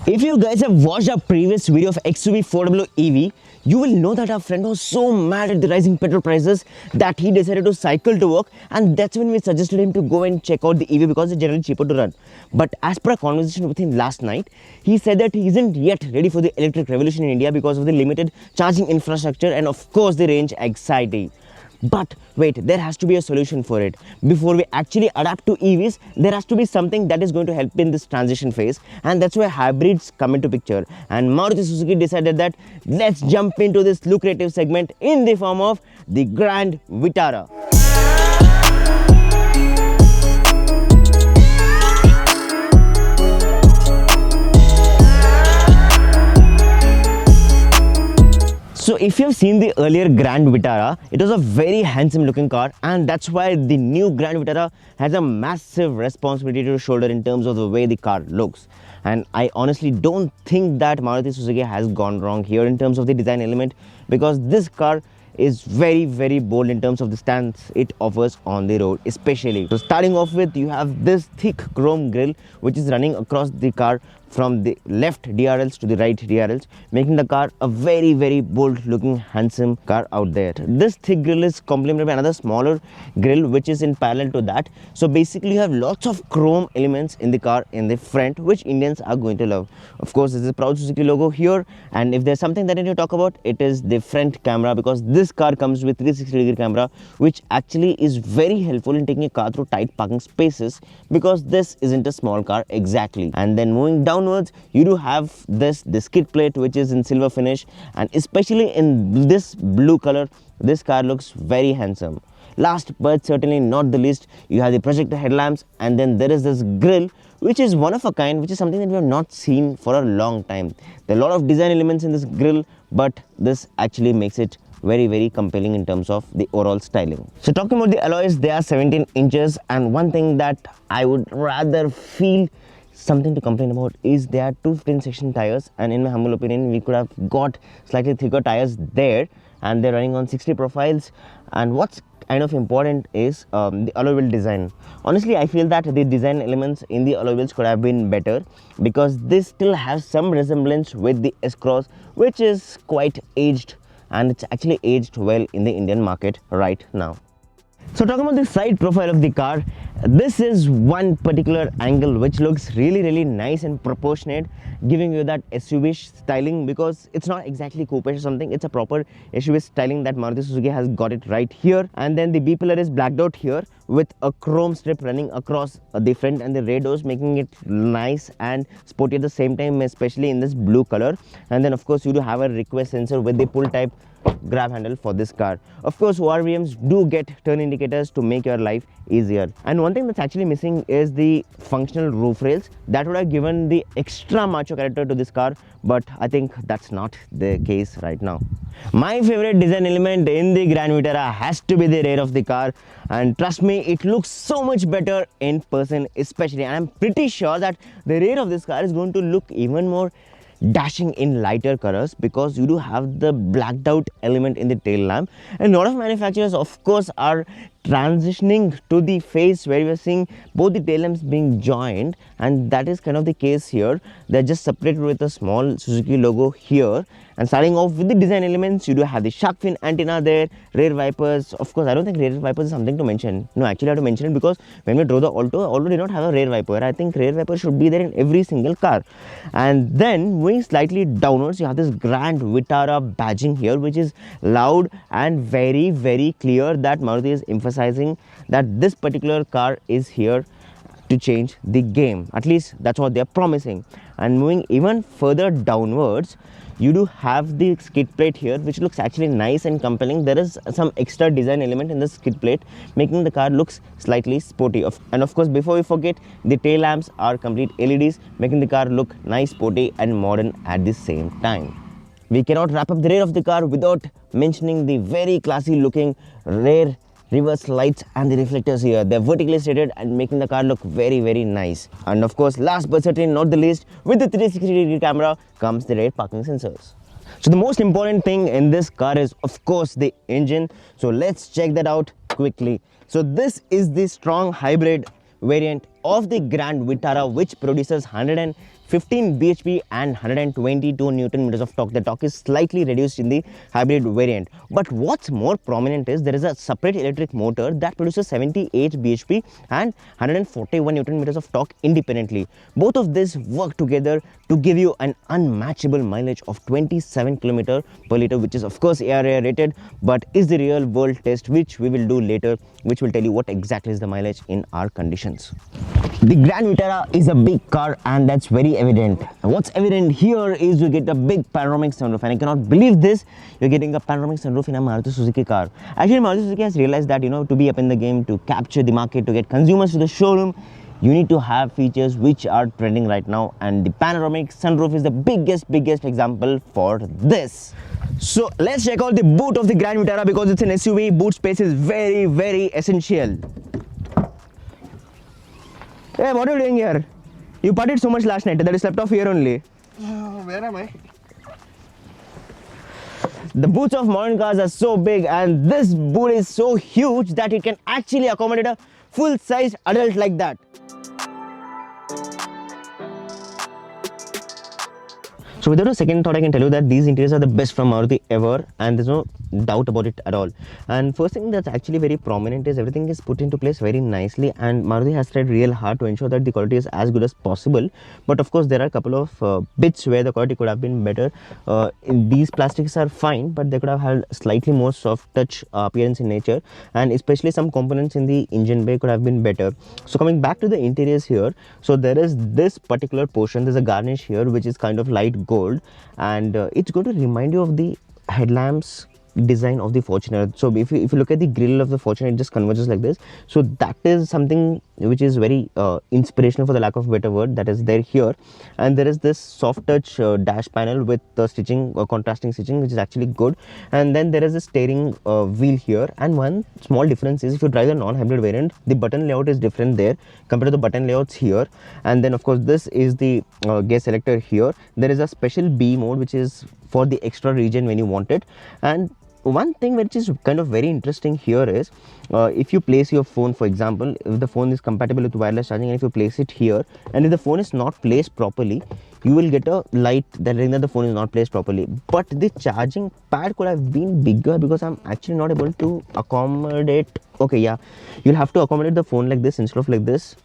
If you guys have watched our previous video of XUV 4W EV, you will know that our friend was so mad at the rising petrol prices that he decided to cycle to work, and that's when we suggested him to go and check out the EV because it's generally cheaper to run. But as per a conversation with him last night, he said that he isn't yet ready for the electric revolution in India because of the limited charging infrastructure and of course the range anxiety. But wait, there has to be a solution for it. Before we actually adapt to EVs, there has to be something that is going to help in this transition phase, and that's where hybrids come into picture. And Maruti Suzuki decided that let's jump into this lucrative segment in the form of the Grand Vitara. So if you have seen the earlier Grand Vitara, it was a very handsome looking car, and that's why the new Grand Vitara has a massive responsibility to shoulder in terms of the way the car looks. And I honestly don't think that Maruti Suzuki has gone wrong here in terms of the design element, because this car is very bold in terms of the stance it offers on the road especially. So starting off with, you have this thick chrome grille which is running across the car from the left DRLs to the right DRLs, making the car a very bold looking handsome car out there. This thick grille is complemented by another smaller grille which is in parallel to that. So basically you have lots of chrome elements in the car in the front which Indians are going to love. Of course, there's a proud Suzuki logo here, and if there's something that I need to talk about, it is the front camera, because this car comes with 360-degree camera which actually is very helpful in taking a car through tight parking spaces, because this isn't a small car exactly. And then moving downwards, you do have the skid plate which is in silver finish, and especially in this blue color, this car looks very handsome. Last but certainly not the least, you have the projector headlamps, and then there is this grille which is one of a kind, which is something that we have not seen for a long time. There are a lot of design elements in this grille, but this actually makes it very compelling in terms of the overall styling. So talking about the alloys, they are 17 inches, and one thing that I would rather feel something to complain about is they are 215 section tires, and in my humble opinion we could have got slightly thicker tires there, and they're running on 60 profiles. And what's kind of important is the alloy wheel design. Honestly, I feel that the design elements in the alloy wheels could have been better, because this still has some resemblance with the S-Cross, which is quite aged, and it's actually aged well in the Indian market right now. So talking about the side profile of the car, this is one particular angle which looks really nice and proportionate, giving you that SUV styling, because it's not exactly coupe or something, it's a proper SUV styling that Maruti Suzuki has got it right here. And then the B pillar is blacked out here with a chrome strip running across the front and the rear doors, making it nice and sporty at the same time, especially in this blue color. And then of course you do have a request sensor with the pull type grab handle for this car. Of course, ORVMs do get turn indicators to make your life easier. And one thing that's actually missing is the functional roof rails. That would have given the extra macho character to this car, but I think that's not the case right now. My favorite design element in the Grand Vitara has to be the rear of the car, and trust me, it looks so much better in person especially, and I'm pretty sure that the rear of this car is going to look even more dashing in lighter colors, because you do have the blacked out element in the tail lamp. And a lot of manufacturers of course are transitioning to the phase where we are seeing both the tail lamps being joined, and that is kind of the case here. They're just separated with a small Suzuki logo here. And starting off with the design elements, you do have the shark fin antenna there, rear wipers. Of course, I don't think rear wipers is something to mention. No, actually I have to mention it, because when we drove the Alto did not have a rear wiper. I think rear wiper should be there in every single car. And then moving slightly downwards, you have this Grand Vitara badging here, which is loud and very clear that Maruti is emphasizing that this particular car is here to change the game. At least that's what they're promising. And moving even further downwards, you do have the skid plate here, which looks actually nice and compelling. There is some extra design element in the skid plate, making the car looks slightly sporty. And of course, before we forget, the tail lamps are complete LEDs, making the car look nice, sporty and modern at the same time. We cannot wrap up the rear of the car without mentioning the very classy looking rear reverse lights and the reflectors here. They're vertically stated and making the car look very nice. And of course, last but certainly not the least, with the 360-degree camera comes the rear parking sensors. So the most important thing in this car is of course the engine. So let's check that out quickly. So this is the strong hybrid variant of the Grand Vitara, which produces 150 15 bhp and 122 newton meters of torque. The torque is slightly reduced in the hybrid variant, but what's more prominent is there is a separate electric motor that produces 78 bhp and 141 newton meters of torque independently. Both of these work together to give you an unmatchable mileage of 27 km per liter, which is of course ARA rated, but is the real world test, which we will do later, which will tell you what exactly is the mileage in our conditions. The Grand Vitara is a big car, and that's very evident. What's evident here is you get a big panoramic sunroof, and I cannot believe this, you're getting a panoramic sunroof in a Maruti Suzuki car. Actually, Maruti Suzuki has realized that, to be up in the game, to capture the market, to get consumers to the showroom, you need to have features which are trending right now, and the panoramic sunroof is the biggest example for this. So let's check out the boot of the Grand Vitara, because it's an SUV. Boot space is very essential. Hey, what are you doing here? You partied so much last night that you slept off here only. Where am I? The boots of modern cars are so big, and this boot is so huge that it can actually accommodate a full-size adult like that. So without a second thought, I can tell you that these interiors are the best from Maruti ever, and there's no doubt about it at all. And first thing that's actually very prominent is everything is put into place very nicely, and Maruti has tried real hard to ensure that the quality is as good as possible. But of course, there are a couple of bits where the quality could have been better. These plastics are fine, but they could have had slightly more soft touch appearance in nature, and especially some components in the engine bay could have been better. So coming back to the interiors here, so there is this particular portion, there's a garnish here which is kind of light gold, and it's going to remind you of the headlamps design of the Fortuner. So if you look at the grille of the Fortuner, it just converges like this. So that is something which is very inspirational, for the lack of a better word, that is there here. And there is this soft touch dash panel with the stitching, contrasting stitching, which is actually good. And then there is a steering wheel here, and one small difference is if you drive the non-hybrid variant, the button layout is different there compared to the button layouts here. And then of course this is the gear selector here. There is a special B mode which is for the extra region when you want it. And one thing which is kind of very interesting here is if you place your phone, for example, if the phone is compatible with wireless charging, and if you place it here, and if the phone is not placed properly, you will get a light that the phone is not placed properly. But the charging pad could have been bigger, because I'm actually not able to accommodate. Okay, yeah, you'll have to accommodate the phone like this instead of like this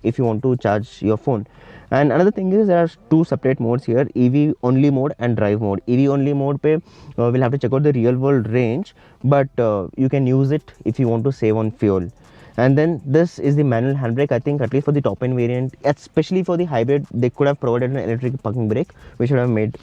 if you want to charge your phone. And another thing is there are two separate modes here, EV only mode and drive mode. EV only mode pe we'll have to check out the real world range, but you can use it if you want to save on fuel. And then this is the manual handbrake. I think at least for the top end variant, especially for the hybrid, they could have provided an electric parking brake, which would have made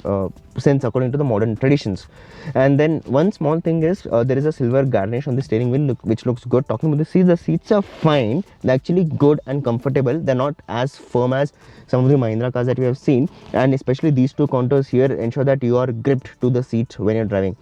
sense according to the modern traditions. And then one small thing is there is a silver garnish on the steering wheel, which looks good. Talking about the seats are fine. They're actually good and comfortable. They're not as firm as some of the Mahindra cars that we have seen, and especially these two contours here ensure that you are gripped to the seat when you're driving.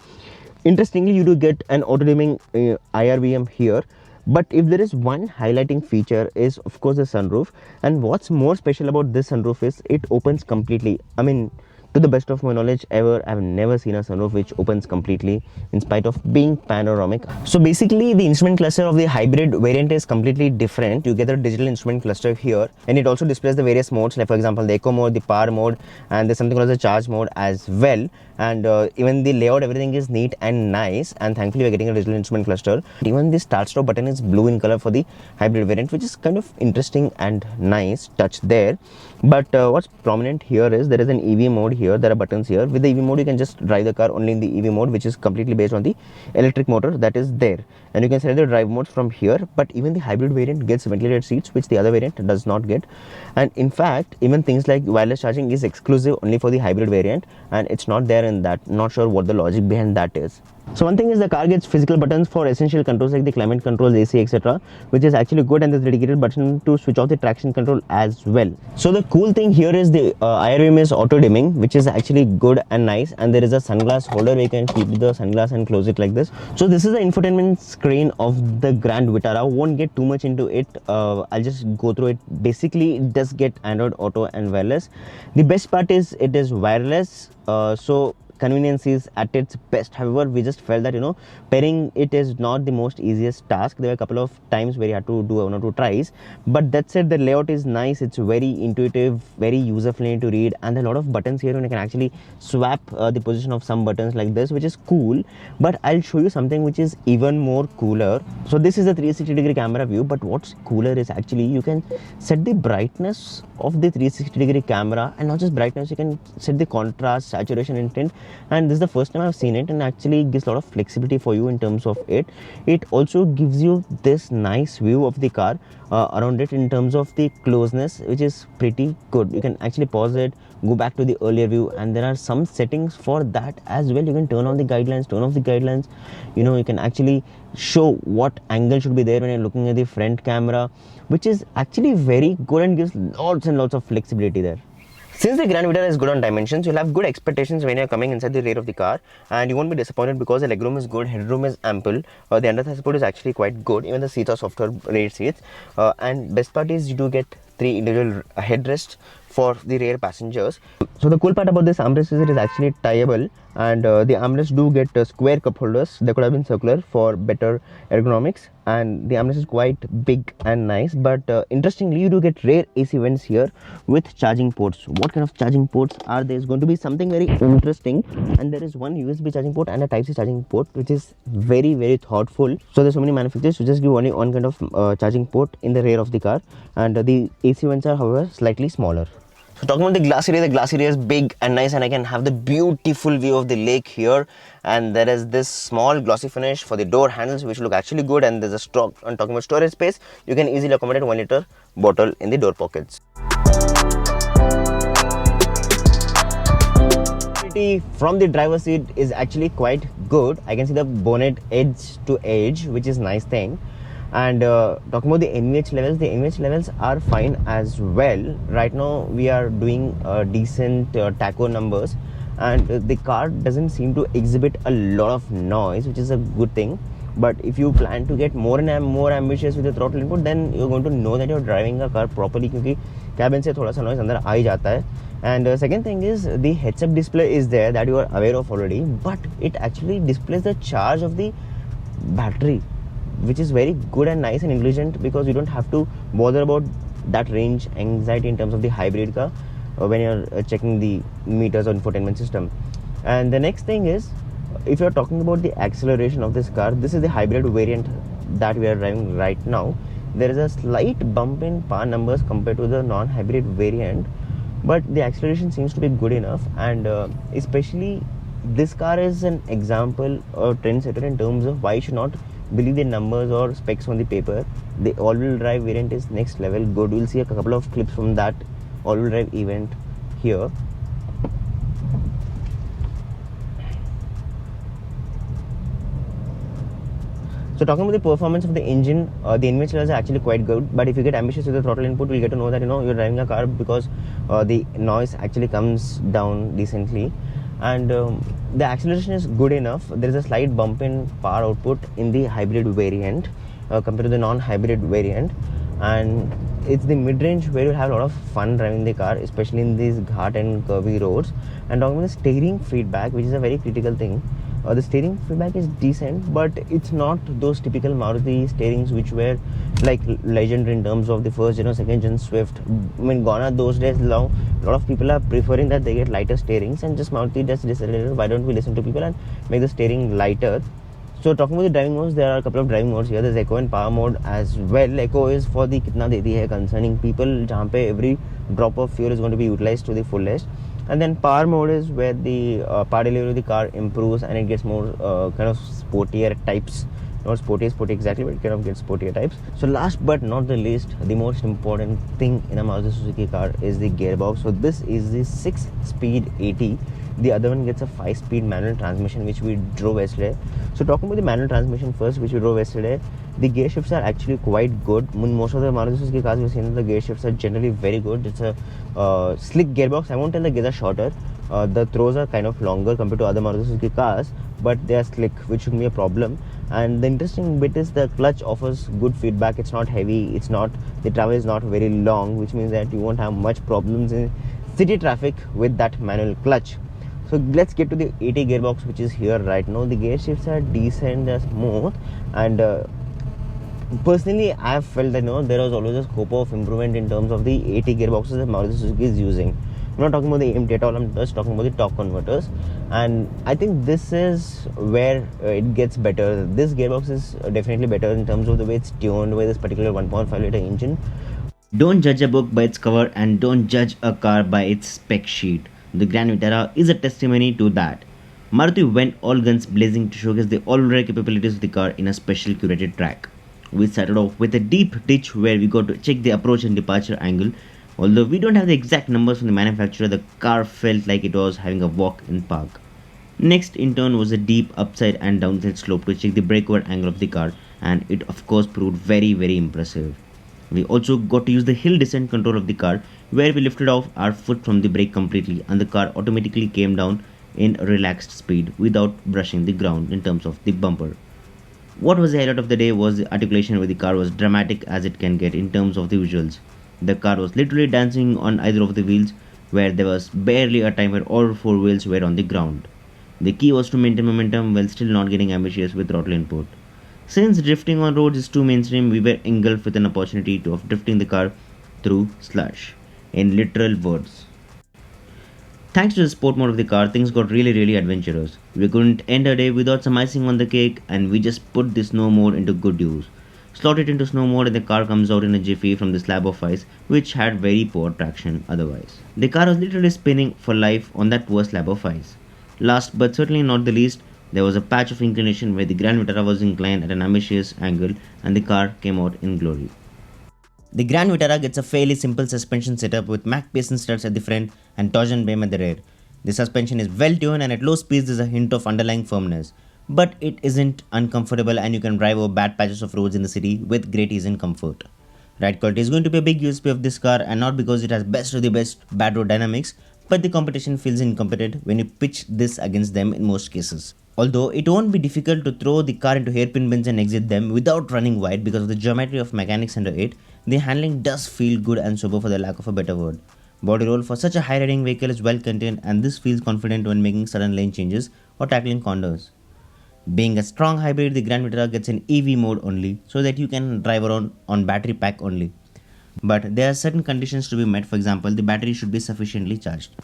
Interestingly, you do get an auto dimming IRVM here. But if there is one highlighting feature is of course the sunroof, and what's more special about this sunroof is it opens completely. I mean, to the best of my knowledge ever, I've never seen a sunroof which opens completely in spite of being panoramic. So basically the instrument cluster of the hybrid variant is completely different. You get a digital instrument cluster here, and it also displays the various modes, like for example the eco mode, the power mode, and there's something called the charge mode as well. And even the layout, everything is neat and nice, and thankfully we're getting a digital instrument cluster. Even the start stop button is blue in color for the hybrid variant, which is kind of interesting and nice touch there. But what's prominent here is there is an EV mode here. There are buttons here. With the EV mode, you can just drive the car only in the EV mode, which is completely based on the electric motor that is there. And you can select the drive modes from here. But even the hybrid variant gets ventilated seats, which the other variant does not get. And in fact, even things like wireless charging is exclusive only for the hybrid variant, and it's not there in that. Not sure what the logic behind that is. So one thing is the car gets physical buttons for essential controls like the climate controls, AC, etc., which is actually good, and there's a dedicated button to switch off the traction control as well. So the cool thing here is the IRVM is auto dimming, which is actually good and nice, and there is a sunglass holder where you can keep the sunglass and close it like this. So this is the infotainment screen of the Grand Vitara. Won't get too much into it. I'll just go through it. Basically, it does get Android Auto and wireless. The best part is it is wireless. So convenience is at its best. However, we just felt that pairing it is not the most easiest task. There were a couple of times where you had to do 1 or 2 tries, but that said, the layout is nice. It's very intuitive, very user friendly to read, and there are a lot of buttons here, and you can actually swap the position of some buttons like this, which is cool. But I'll show you something which is even more cooler. So this is a 360-degree camera view, but what's cooler is actually you can set the brightness of the 360-degree camera, and not just brightness, you can set the contrast, saturation, intent. And this is the first time I've seen it, and actually gives a lot of flexibility for you in terms of it. It also gives you this nice view of the car around it in terms of the closeness, which is pretty good. You can actually pause it, go back to the earlier view, and there are some settings for that as well. You can turn on the guidelines, turn off the guidelines. You can actually show what angle should be there when you're looking at the front camera, which is actually very good and gives lots and lots of flexibility there. Since the Grand Vitara is good on dimensions, you'll have good expectations when you're coming inside the rear of the car, and you won't be disappointed because the legroom is good, headroom is ample, the under thigh support is actually quite good, even the seats are softer rear seats, and best part is you do get 3 individual headrests for the rear passengers. So the cool part about this armrest is it is actually tieable, and the armrests do get square cup holders. They could have been circular for better ergonomics, and the armrest is quite big and nice. But interestingly, you do get rear AC vents here with charging ports. What kind of charging ports are there? Is going to be something very interesting, and there is one USB charging port and a Type-C charging port, which is very, very thoughtful. So there's so many manufacturers who just give only one kind of charging port in the rear of the car, and the AC vents are, however, slightly smaller. So talking about the glass area is big and nice, and I can have the beautiful view of the lake here. And there is this small glossy finish for the door handles, which look actually good. And there's a stock. On talking about storage space, you can easily accommodate 1 liter bottle in the door pockets. From the driver's seat is actually quite good. I can see the bonnet edge to edge, which is nice thing. And talking about the NVH levels are fine as well. Right now we are doing decent tacho numbers, and the car doesn't seem to exhibit a lot of noise, which is a good thing. But if you plan to get more and more ambitious with the throttle input, then you're going to know that you're driving a car properly, क्योंकि cabin से थोड़ा सा noise अंदर आ ही जाता है. And second thing is the heads-up display is there that you are aware of already, but it actually displays the charge of the battery, which is very good and nice and intelligent, because you don't have to bother about that range anxiety in terms of the hybrid car when you're checking the meters or infotainment system. And the next thing is, if you're talking about the acceleration of this car, this is the hybrid variant that we are driving right now. There is a slight bump in power numbers compared to the non-hybrid variant, but the acceleration seems to be good enough. And especially this car is an example or trendsetter in terms of why you should not believe the numbers or specs on the paper. The all-wheel drive variant is next level good. We'll see a couple of clips from that all-wheel drive event here. So talking about the performance of the engine, the NVH levels are actually quite good. But if you get ambitious with the throttle input, we'll get to know that you're driving a car, because the noise actually comes down decently. And the acceleration is good enough. There is a slight bump in power output in the hybrid variant compared to the non-hybrid variant, and it's the mid-range where you have a lot of fun driving the car, especially in these ghat and curvy roads. And talking about the steering feedback, which is a very critical thing, the steering feedback is decent, but it's not those typical Maruti steerings which were like legendary in terms of the first gen or second gen Swift. I mean, gone are those days. Now a lot of people are preferring that they get lighter steerings, and just Maruti just decided, why don't we listen to people and make the steering lighter. So talking about the driving modes, there are a couple of driving modes here. There's Eco and Power mode as well. Eco is for the kitna deti hai concerning people, जहाँ पे every drop of fuel is going to be utilized to the fullest. And then Power mode is where the power delivery of the car improves and it gets more kind of sportier types. Not sporty exactly, but it kind of gets sportier types. So last but not the least, the most important thing in a Maruti Suzuki car is the gearbox. So this is the 6-speed 80. The other one gets a 5-speed manual transmission, which we drove yesterday. So talking about the manual transmission first, which we drove yesterday, the gear shifts are actually quite good. In most of the Maruti Suzuki cars we've seen, the gear shifts are generally very good. It's a slick gearbox. I won't tell the gears are shorter. The throws are kind of longer compared to other Maruti Suzuki cars, but they are slick, which shouldn't be a problem. And the interesting bit is the clutch offers good feedback. It's not heavy. The travel is not very long, which means that you won't have much problems in city traffic with that manual clutch. So let's get to the 80 gearbox, which is here right now. The gear shifts are decent, smooth, and personally I have felt that there was always a scope of improvement in terms of the 80 gearboxes that Maruti Suzuki is using. I'm not talking about the AMT at all, I'm just talking about the torque converters, and I think this is where it gets better. This gearbox is definitely better in terms of the way it's tuned with this particular 1.5 liter engine. Don't judge a book by its cover and don't judge a car by its spec sheet. The Grand Vitara is a testimony to that. Maruti went all guns blazing to showcase the all-round capabilities of the car in a special curated track. We started off with a deep ditch where we got to check the approach and departure angle. Although we don't have the exact numbers from the manufacturer, the car felt like it was having a walk in park. Next in turn was a deep upside and downside slope to check the breakover angle of the car, and it of course proved very impressive. We also got to use the hill descent control of the car, where we lifted off our foot from the brake completely and the car automatically came down in relaxed speed without brushing the ground in terms of the bumper. What was the highlight of the day was the articulation, where the car was dramatic as it can get in terms of the visuals. The car was literally dancing on either of the wheels, where there was barely a time where all four wheels were on the ground. The key was to maintain momentum while still not getting ambitious with throttle input. Since drifting on roads is too mainstream, we were engulfed with an opportunity of drifting the car through slush, in literal words. Thanks to the sport mode of the car, things got really adventurous. We couldn't end a day without some icing on the cake, and we just put the snow mode into good use. Slot it into snow mode and the car comes out in a jiffy from the slab of ice, which had very poor traction otherwise. The car was literally spinning for life on that poor slab of ice. Last but certainly not the least, there was a patch of inclination where the Grand Vitara was inclined at an ambitious angle and the car came out in glory. The Grand Vitara gets a fairly simple suspension setup with Mac Pearson studs at the front and torsion beam at the rear. The suspension is well tuned and at low speeds there's a hint of underlying firmness. But it isn't uncomfortable and you can drive over bad patches of roads in the city with great ease and comfort. Ride quality is going to be a big USP of this car, and not because it has best of the best bad road dynamics, but the competition feels incompetent when you pitch this against them in most cases. Although it won't be difficult to throw the car into hairpin bends and exit them without running wide because of the geometry of mechanics under it, the handling does feel good and sober for the lack of a better word. Body roll for such a high riding vehicle is well contained, and this feels confident when making sudden lane changes or tackling corners. Being a strong hybrid, the Grand Vitara gets an EV mode only, so that you can drive around on battery pack only. But there are certain conditions to be met. For example, the battery should be sufficiently charged.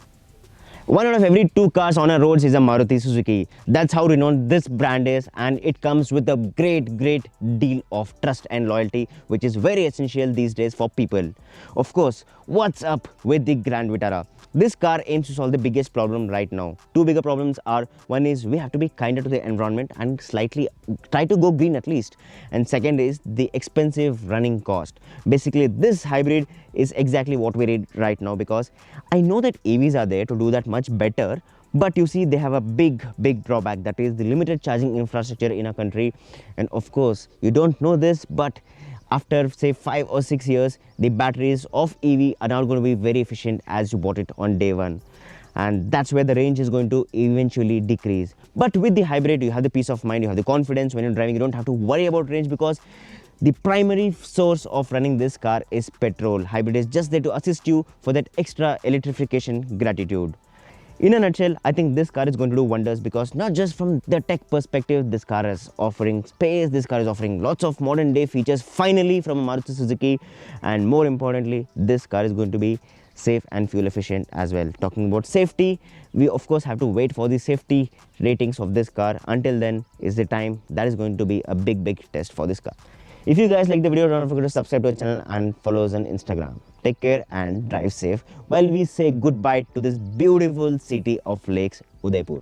One out of every two cars on our roads is a Maruti Suzuki. That's how renowned this brand is, and it comes with a great deal of trust and loyalty, which is very essential these days for people. Of course, what's up with the Grand Vitara? This car aims to solve the biggest problem right now. Two bigger problems are, one is we have to be kinder to the environment and slightly try to go green at least. And second is the expensive running cost. Basically, this hybrid is exactly what we need right now, because I know that EVs are there to do that much better, but you see they have a big drawback, that is the limited charging infrastructure in our country. And of course, you don't know this, but after say 5 or 6 years, the batteries of EV are not going to be very efficient as you bought it on day one, and that's where the range is going to eventually decrease. But with the hybrid, you have the peace of mind, you have the confidence when you're driving. You don't have to worry about range, because the primary source of running this car is petrol. Hybrid is just there to assist you for that extra electrification gratitude. In a nutshell, I think this car is going to do wonders, because not just from the tech perspective, this car is offering space, this car is offering lots of modern day features finally from Maruti Suzuki, and more importantly, this car is going to be safe and fuel efficient as well. Talking about safety, we of course have to wait for the safety ratings of this car. Until then is the time that is going to be a big test for this car. If you guys like the video, don't forget to subscribe to our channel and follow us on Instagram. Take care and drive safe while we say goodbye to this beautiful city of lakes, Udaipur.